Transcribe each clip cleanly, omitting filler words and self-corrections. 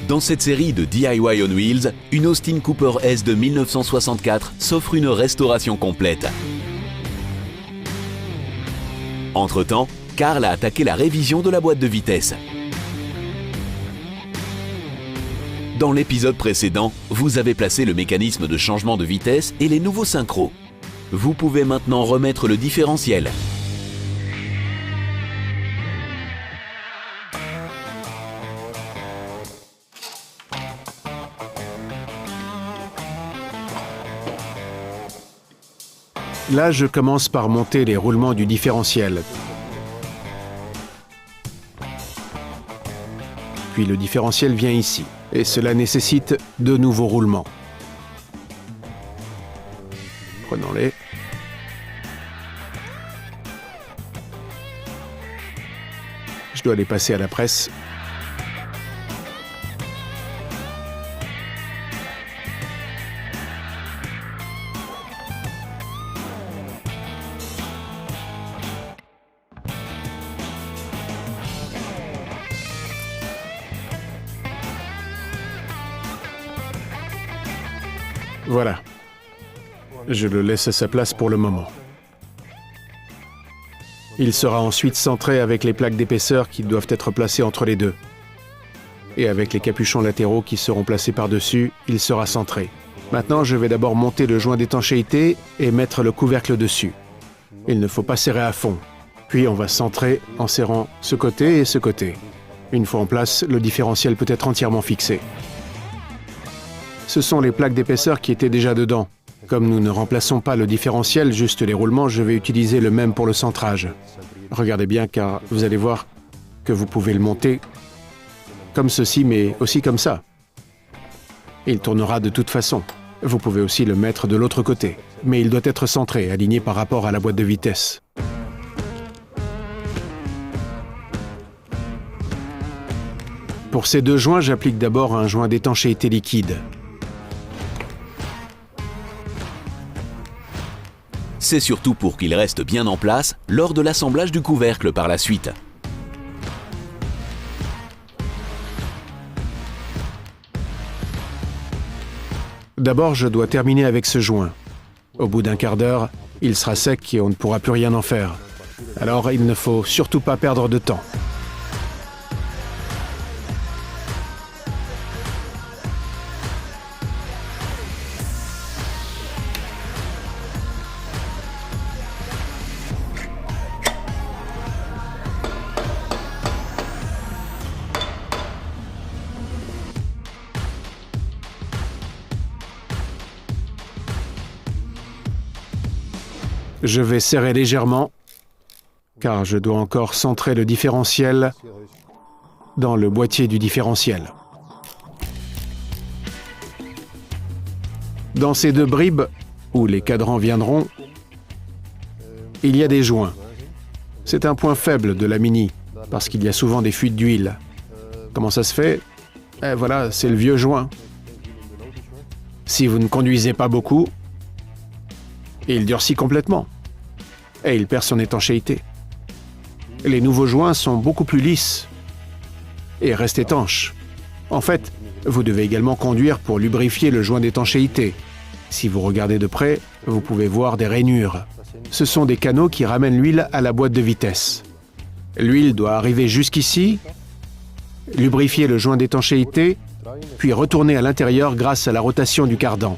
Dans cette série de DIY on Wheels, une Austin Cooper S de 1964 s'offre une restauration complète. Entre-temps, Carl a attaqué la révision de la boîte de vitesse. Dans l'épisode précédent, vous avez placé le mécanisme de changement de vitesse et les nouveaux synchros. Vous pouvez maintenant remettre le différentiel. Là, je commence par monter les roulements du différentiel. Puis le différentiel vient ici, et cela nécessite de nouveaux roulements. Prenons-les. Je dois les passer à la presse. Voilà. Je le laisse à sa place pour le moment. Il sera ensuite centré avec les plaques d'épaisseur qui doivent être placées entre les deux. Et avec les capuchons latéraux qui seront placés par-dessus, il sera centré. Maintenant, je vais d'abord monter le joint d'étanchéité et mettre le couvercle dessus. Il ne faut pas serrer à fond. Puis on va centrer en serrant ce côté et ce côté. Une fois en place, le différentiel peut être entièrement fixé. Ce sont les plaques d'épaisseur qui étaient déjà dedans. Comme nous ne remplaçons pas le différentiel, juste les roulements, je vais utiliser le même pour le centrage. Regardez bien car vous allez voir que vous pouvez le monter comme ceci, mais aussi comme ça. Il tournera de toute façon. Vous pouvez aussi le mettre de l'autre côté, mais il doit être centré, aligné par rapport à la boîte de vitesse. Pour ces deux joints, j'applique d'abord un joint d'étanchéité liquide. C'est surtout pour qu'il reste bien en place lors de l'assemblage du couvercle par la suite. D'abord, je dois terminer avec ce joint. Au bout d'un quart d'heure, il sera sec et on ne pourra plus rien en faire. Alors, il ne faut surtout pas perdre de temps. Je vais serrer légèrement, car je dois encore centrer le différentiel dans le boîtier du différentiel. Dans ces deux bribes, où les cadrans viendront, il y a des joints. C'est un point faible de la Mini, parce qu'il y a souvent des fuites d'huile. Comment ça se fait? Voilà, c'est le vieux joint. Si vous ne conduisez pas beaucoup, il durcit complètement. Et il perd son étanchéité. Les nouveaux joints sont beaucoup plus lisses et restent étanches. En fait, vous devez également conduire pour lubrifier le joint d'étanchéité. Si vous regardez de près, vous pouvez voir des rainures. Ce sont des canaux qui ramènent l'huile à la boîte de vitesse. L'huile doit arriver jusqu'ici, lubrifier le joint d'étanchéité, puis retourner à l'intérieur grâce à la rotation du cardan.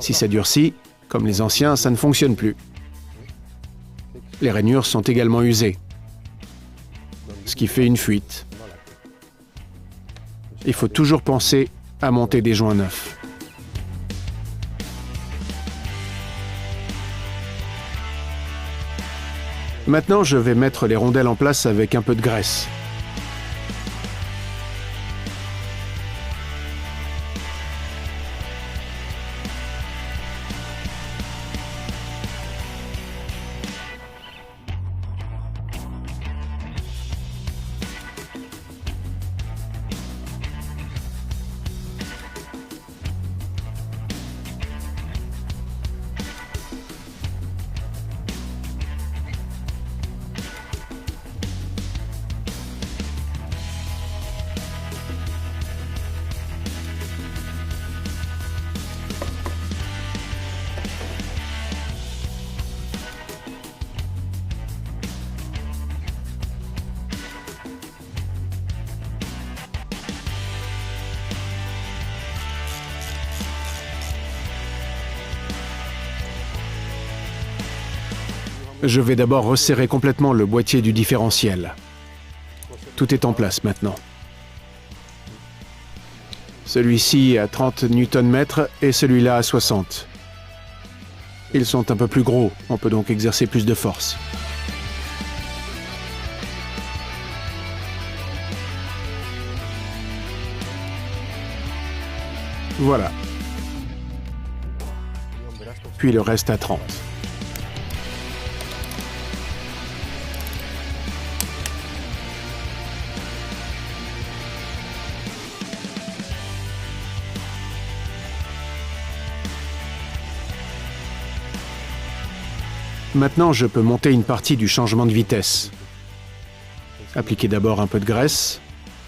Si ça durcit, comme les anciens, ça ne fonctionne plus. Les rainures sont également usées, ce qui fait une fuite. Il faut toujours penser à monter des joints neufs. Maintenant, je vais mettre les rondelles en place avec un peu de graisse. Je vais d'abord resserrer complètement le boîtier du différentiel. Tout est en place maintenant. Celui-ci à 30 Nm et celui-là à 60. Ils sont un peu plus gros, on peut donc exercer plus de force. Voilà. Puis le reste à 30. Maintenant, je peux monter une partie du changement de vitesse. Appliquez d'abord un peu de graisse.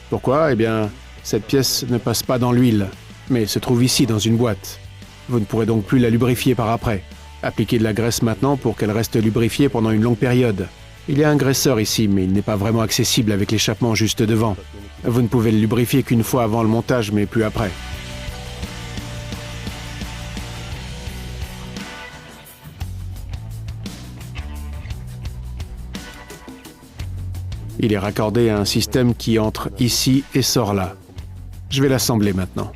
Pourquoi? Eh bien, cette pièce ne passe pas dans l'huile, mais se trouve ici dans une boîte. Vous ne pourrez donc plus la lubrifier par après. Appliquez de la graisse maintenant pour qu'elle reste lubrifiée pendant une longue période. Il y a un graisseur ici, mais il n'est pas vraiment accessible avec l'échappement juste devant. Vous ne pouvez le lubrifier qu'une fois avant le montage, mais plus après. Il est raccordé à un système qui entre ici et sort là. Je vais l'assembler maintenant.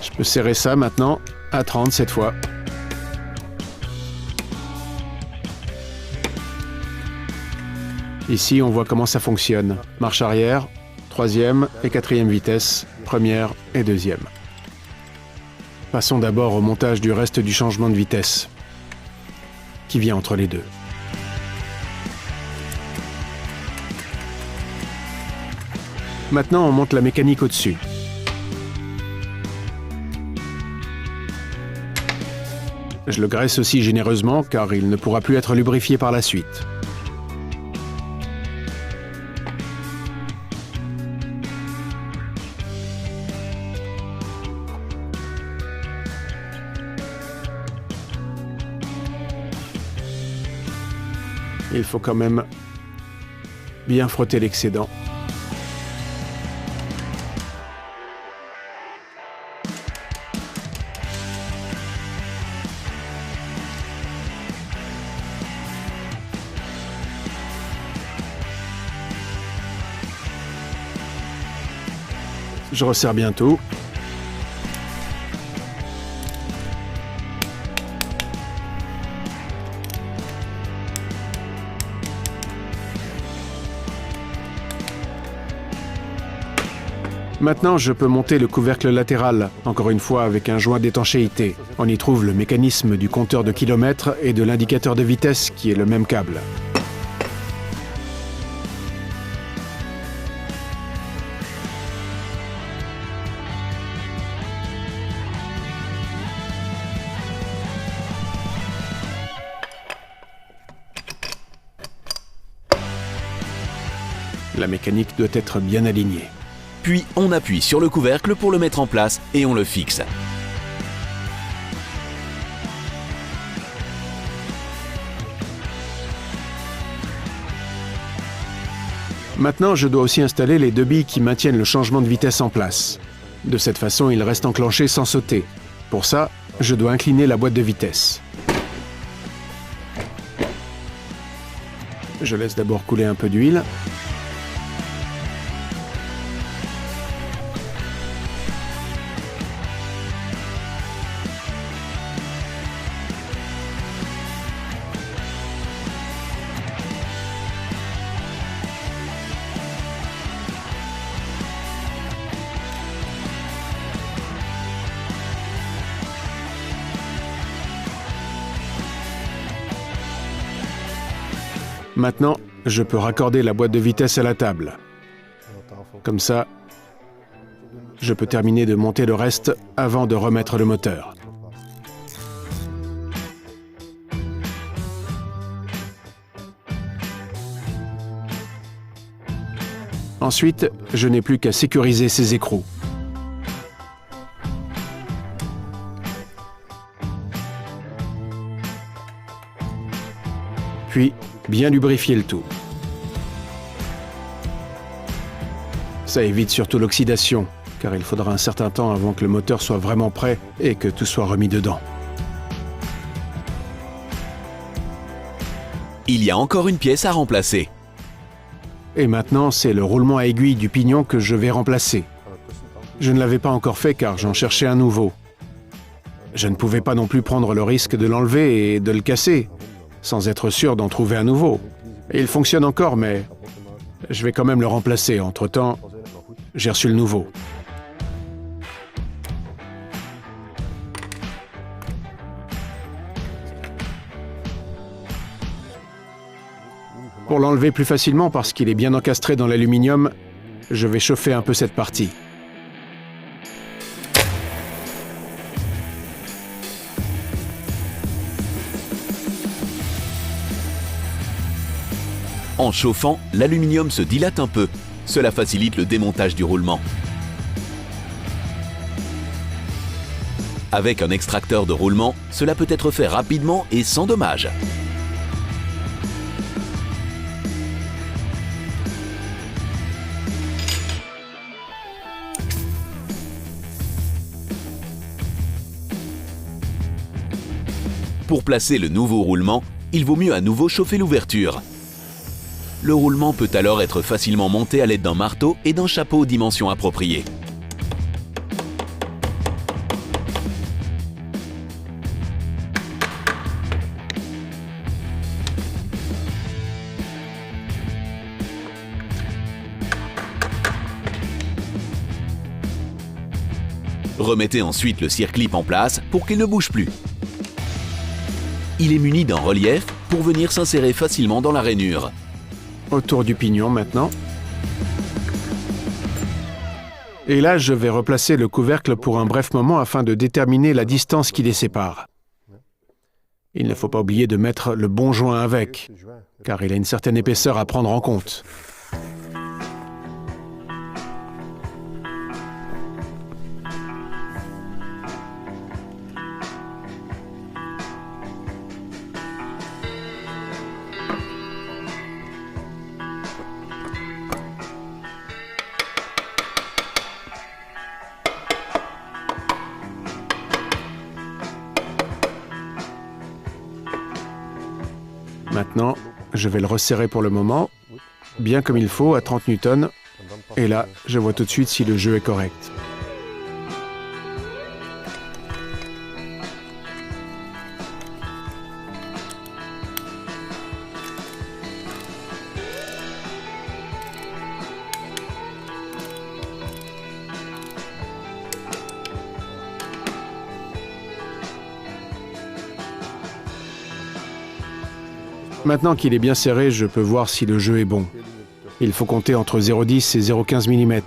Je peux serrer ça maintenant, à 30 cette fois. Ici, on voit comment ça fonctionne. Marche arrière, 3e et 4e vitesse, 1re et 2e. Passons d'abord au montage du reste du changement de vitesse, qui vient entre les deux. Maintenant, on monte la mécanique au-dessus. Je le graisse aussi généreusement car il ne pourra plus être lubrifié par la suite. Il faut quand même bien frotter l'excédent. Je resserre bientôt. Maintenant, je peux monter le couvercle latéral, encore une fois avec un joint d'étanchéité. On y trouve le mécanisme du compteur de kilomètres et de l'indicateur de vitesse qui est le même câble. La mécanique doit être bien alignée. Puis on appuie sur le couvercle pour le mettre en place et on le fixe. Maintenant, je dois aussi installer les deux billes qui maintiennent le changement de vitesse en place. De cette façon, il reste enclenché sans sauter. Pour ça, je dois incliner la boîte de vitesse. Je laisse d'abord couler un peu d'huile. Maintenant, je peux raccorder la boîte de vitesse à la table. Comme ça, je peux terminer de monter le reste avant de remettre le moteur. Ensuite, je n'ai plus qu'à sécuriser ces écrous. Puis, bien lubrifier le tout. Ça évite surtout l'oxydation, car il faudra un certain temps avant que le moteur soit vraiment prêt et que tout soit remis dedans. Il y a encore une pièce à remplacer. Et maintenant, c'est le roulement à aiguille du pignon que je vais remplacer. Je ne l'avais pas encore fait car j'en cherchais un nouveau. Je ne pouvais pas non plus prendre le risque de l'enlever et de le casser, sans être sûr d'en trouver un nouveau. Et il fonctionne encore, mais je vais quand même le remplacer. Entre-temps, j'ai reçu le nouveau. Pour l'enlever plus facilement parce qu'il est bien encastré dans l'aluminium, je vais chauffer un peu cette partie. En chauffant, l'aluminium se dilate un peu. Cela facilite le démontage du roulement. Avec un extracteur de roulement, cela peut être fait rapidement et sans dommage. Pour placer le nouveau roulement, il vaut mieux à nouveau chauffer l'ouverture. Le roulement peut alors être facilement monté à l'aide d'un marteau et d'un chapeau aux dimensions appropriées. Remettez ensuite le circlip en place pour qu'il ne bouge plus. Il est muni d'un relief pour venir s'insérer facilement dans la rainure. Autour du pignon maintenant. Et là, je vais replacer le couvercle pour un bref moment afin de déterminer la distance qui les sépare. Il ne faut pas oublier de mettre le bon joint avec, car il a une certaine épaisseur à prendre en compte. Maintenant, je vais le resserrer pour le moment, bien comme il faut, à 30 newtons. Et là, je vois tout de suite si le jeu est correct. Maintenant qu'il est bien serré, je peux voir si le jeu est bon. Il faut compter entre 0,10 et 0,15 mm.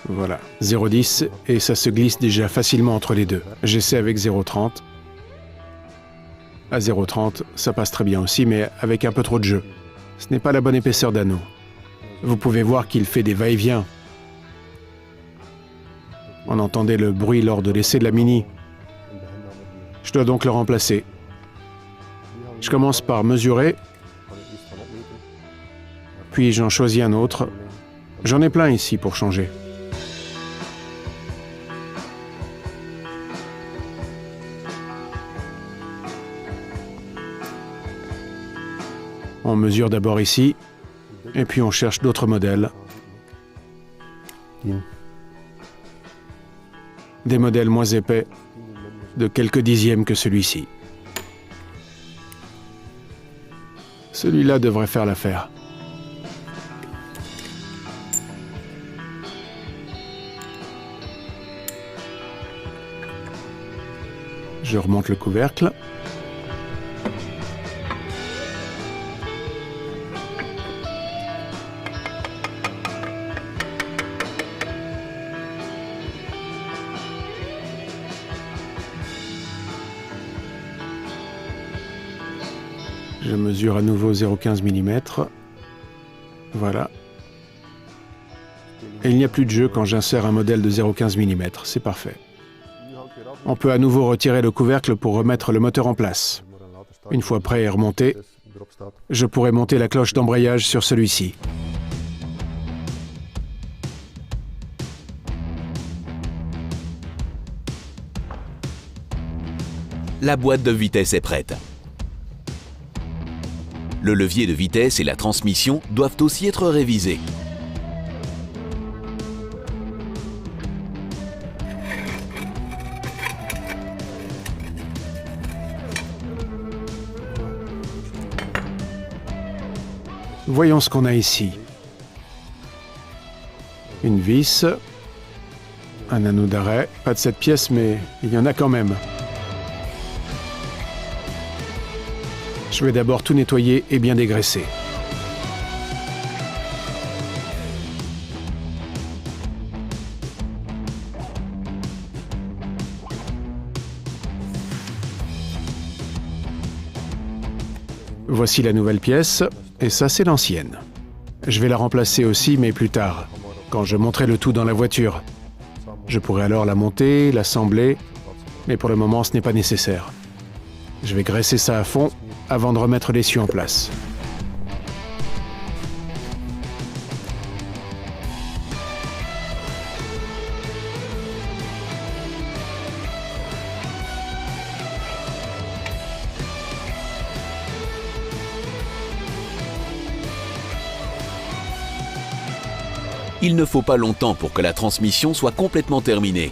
Voilà, 0,10 et ça se glisse déjà facilement entre les deux. J'essaie avec 0,30. À 0,30, ça passe très bien aussi, mais avec un peu trop de jeu. Ce n'est pas la bonne épaisseur d'anneau. Vous pouvez voir qu'il fait des va-et-vient. On entendait le bruit lors de l'essai de la Mini. Je dois donc le remplacer. Je commence par mesurer, puis j'en choisis un autre. J'en ai plein ici pour changer. On mesure d'abord ici, et puis on cherche d'autres modèles. Des modèles moins épais, de quelques dixièmes que celui-ci. Celui-là devrait faire l'affaire. Je remonte le couvercle. Je mesure à nouveau 0,15 mm. Voilà. et il n'y a plus de jeu quand j'insère un modèle de 0,15 mm. C'est parfait. On peut à nouveau retirer le couvercle pour remettre le moteur en place. Une fois prêt et remonté, je pourrai monter la cloche d'embrayage sur celui-ci. La boîte de vitesse est prête. Le levier de vitesse et la transmission doivent aussi être révisés. Voyons ce qu'on a ici. Une vis, un anneau d'arrêt, pas de cette pièce, mais il y en a quand même. Je vais d'abord tout nettoyer et bien dégraisser. Voici la nouvelle pièce, et ça c'est l'ancienne. Je vais la remplacer aussi, mais plus tard, quand je monterai le tout dans la voiture. Je pourrai alors la monter, l'assembler, mais pour le moment ce n'est pas nécessaire. Je vais graisser ça à fond avant de remettre l'essieu en place. Il ne faut pas longtemps pour que la transmission soit complètement terminée.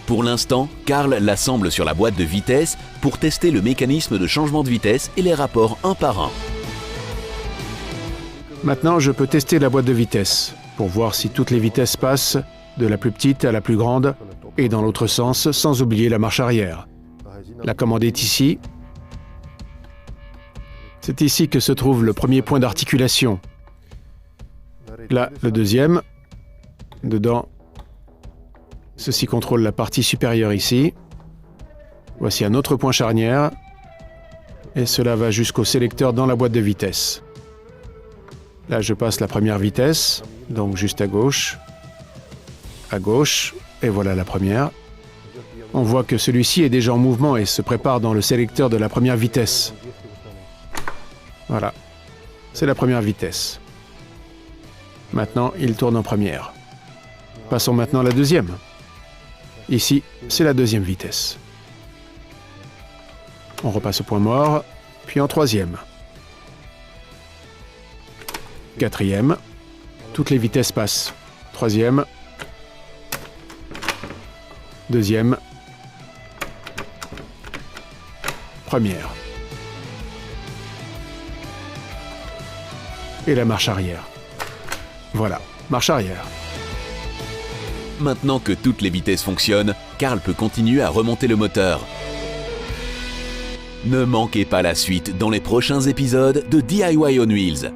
Pour l'instant, Karl l'assemble sur la boîte de vitesse pour tester le mécanisme de changement de vitesse et les rapports un par un. Maintenant, je peux tester la boîte de vitesse pour voir si toutes les vitesses passent de la plus petite à la plus grande et dans l'autre sens, sans oublier la marche arrière. La commande est ici. C'est ici que se trouve le premier point d'articulation. Là, le deuxième. Dedans, ceci contrôle la partie supérieure ici. Voici un autre point charnière. Et cela va jusqu'au sélecteur dans la boîte de vitesse. Là, je passe la première vitesse, donc juste à gauche, et voilà la première. On voit que celui-ci est déjà en mouvement et se prépare dans le sélecteur de la première vitesse. Voilà, c'est la première vitesse. Maintenant, il tourne en première. Passons maintenant à la deuxième. Ici, c'est la deuxième vitesse. On repasse au point mort, puis en troisième. Quatrième. Toutes les vitesses passent. Troisième. Deuxième. Première. Et la marche arrière. Voilà, marche arrière. Maintenant que toutes les vitesses fonctionnent, Karl peut continuer à remonter le moteur. Ne manquez pas la suite dans les prochains épisodes de DIY on Wheels.